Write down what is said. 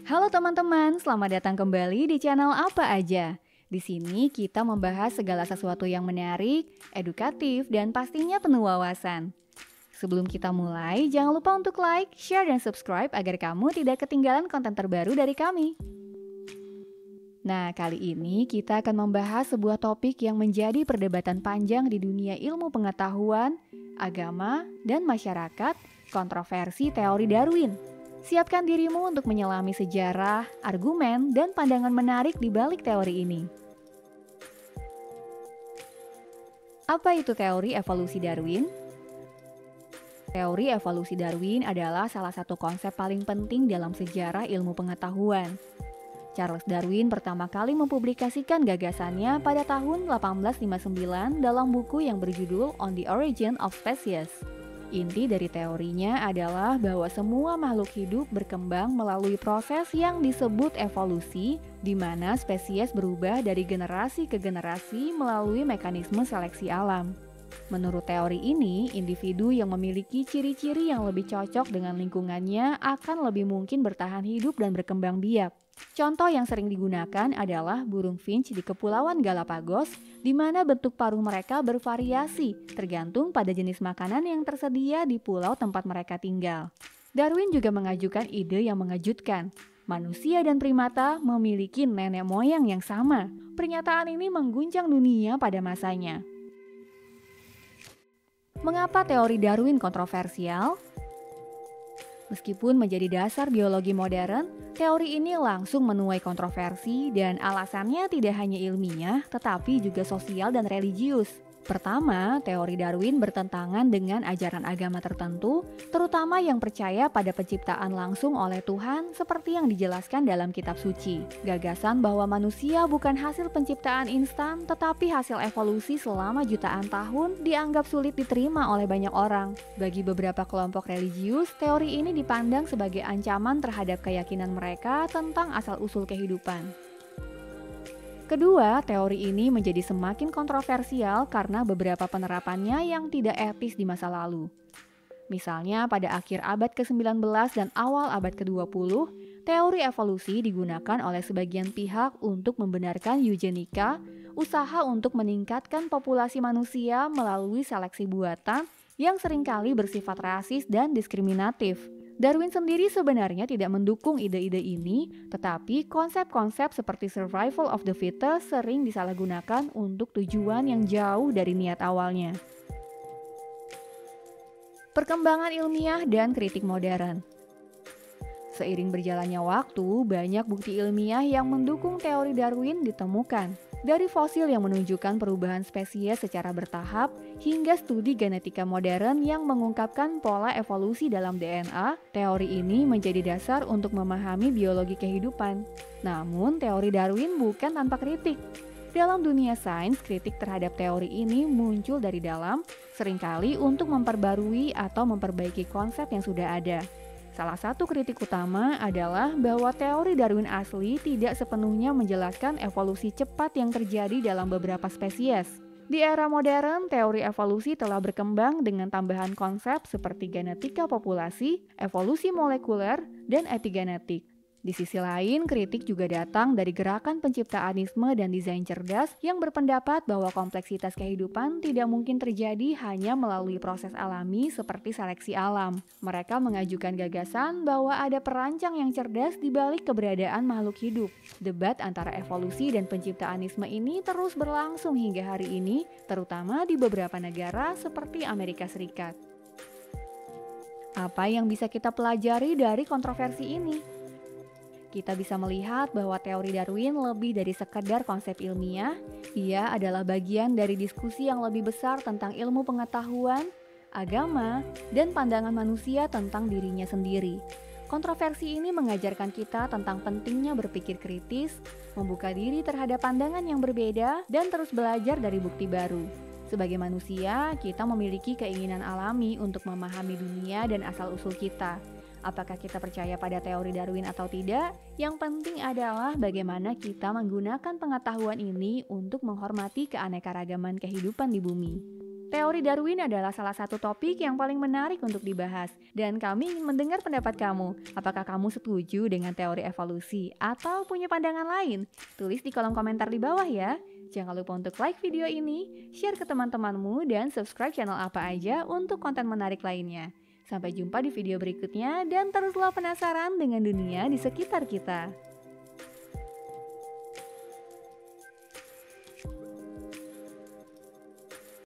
Halo teman-teman, selamat datang kembali di channel Apa Aja. Di sini kita membahas segala sesuatu yang menarik, edukatif, dan pastinya penuh wawasan. Sebelum kita mulai, jangan lupa untuk like, share, dan subscribe agar kamu tidak ketinggalan konten terbaru dari kami. Nah, kali ini kita akan membahas sebuah topik yang menjadi perdebatan panjang di dunia ilmu pengetahuan, agama, dan masyarakat, kontroversi teori Darwin. Siapkan dirimu untuk menyelami sejarah, argumen, dan pandangan menarik di balik teori ini. Apa itu teori evolusi Darwin? Teori evolusi Darwin adalah salah satu konsep paling penting dalam sejarah ilmu pengetahuan. Charles Darwin pertama kali mempublikasikan gagasannya pada tahun 1859 dalam buku yang berjudul On the Origin of Species. Inti dari teorinya adalah bahwa semua makhluk hidup berkembang melalui proses yang disebut evolusi, di mana spesies berubah dari generasi ke generasi melalui mekanisme seleksi alam. Menurut teori ini, individu yang memiliki ciri-ciri yang lebih cocok dengan lingkungannya akan lebih mungkin bertahan hidup dan berkembang biak. Contoh yang sering digunakan adalah burung finch di Kepulauan Galapagos, di mana bentuk paruh mereka bervariasi tergantung pada jenis makanan yang tersedia di pulau tempat mereka tinggal. Darwin juga mengajukan ide yang mengejutkan. Manusia dan primata memiliki nenek moyang yang sama. Pernyataan ini mengguncang dunia pada masanya. Mengapa teori Darwin kontroversial? Meskipun menjadi dasar biologi modern, teori ini langsung menuai kontroversi dan alasannya tidak hanya ilmiah, tetapi juga sosial dan religius. Pertama, teori Darwin bertentangan dengan ajaran agama tertentu, terutama yang percaya pada penciptaan langsung oleh Tuhan seperti yang dijelaskan dalam kitab suci. Gagasan bahwa manusia bukan hasil penciptaan instan, tetapi hasil evolusi selama jutaan tahun dianggap sulit diterima oleh banyak orang. Bagi beberapa kelompok religius, teori ini dipandang sebagai ancaman terhadap keyakinan mereka tentang asal-usul kehidupan. Kedua, teori ini menjadi semakin kontroversial karena beberapa penerapannya yang tidak etis di masa lalu. Misalnya pada akhir abad ke-19 dan awal abad ke-20, teori evolusi digunakan oleh sebagian pihak untuk membenarkan eugenika, usaha untuk meningkatkan populasi manusia melalui seleksi buatan yang seringkali bersifat rasis dan diskriminatif. Darwin sendiri sebenarnya tidak mendukung ide-ide ini, tetapi konsep-konsep seperti survival of the fittest sering disalahgunakan untuk tujuan yang jauh dari niat awalnya. Perkembangan ilmiah dan kritik modern. Seiring berjalannya waktu, banyak bukti ilmiah yang mendukung teori Darwin ditemukan. Dari fosil yang menunjukkan perubahan spesies secara bertahap, hingga studi genetika modern yang mengungkapkan pola evolusi dalam DNA, teori ini menjadi dasar untuk memahami biologi kehidupan. Namun, teori Darwin bukan tanpa kritik. Dalam dunia sains, kritik terhadap teori ini muncul dari dalam, seringkali untuk memperbarui atau memperbaiki konsep yang sudah ada. Salah satu kritik utama adalah bahwa teori Darwin asli tidak sepenuhnya menjelaskan evolusi cepat yang terjadi dalam beberapa spesies. Di era modern, teori evolusi telah berkembang dengan tambahan konsep seperti genetika populasi, evolusi molekuler, dan epigenetik. Di sisi lain, kritik juga datang dari gerakan penciptaanisme dan desain cerdas yang berpendapat bahwa kompleksitas kehidupan tidak mungkin terjadi hanya melalui proses alami seperti seleksi alam. Mereka mengajukan gagasan bahwa ada perancang yang cerdas di balik keberadaan makhluk hidup. Debat antara evolusi dan penciptaanisme ini terus berlangsung hingga hari ini, terutama di beberapa negara seperti Amerika Serikat. Apa yang bisa kita pelajari dari kontroversi ini? Kita bisa melihat bahwa teori Darwin lebih dari sekedar konsep ilmiah, ia adalah bagian dari diskusi yang lebih besar tentang ilmu pengetahuan, agama, dan pandangan manusia tentang dirinya sendiri. Kontroversi ini mengajarkan kita tentang pentingnya berpikir kritis, membuka diri terhadap pandangan yang berbeda, dan terus belajar dari bukti baru. Sebagai manusia, kita memiliki keinginan alami untuk memahami dunia dan asal-usul kita. Apakah kita percaya pada teori Darwin atau tidak? Yang penting adalah bagaimana kita menggunakan pengetahuan ini untuk menghormati keanekaragaman kehidupan di bumi. Teori Darwin adalah salah satu topik yang paling menarik untuk dibahas, dan kami ingin mendengar pendapat kamu. Apakah kamu setuju dengan teori evolusi atau punya pandangan lain? Tulis di kolom komentar di bawah ya. Jangan lupa untuk like video ini, share ke teman-temanmu, dan subscribe channel apa aja untuk konten menarik lainnya. Sampai jumpa di video berikutnya, dan teruslah penasaran dengan dunia di sekitar kita.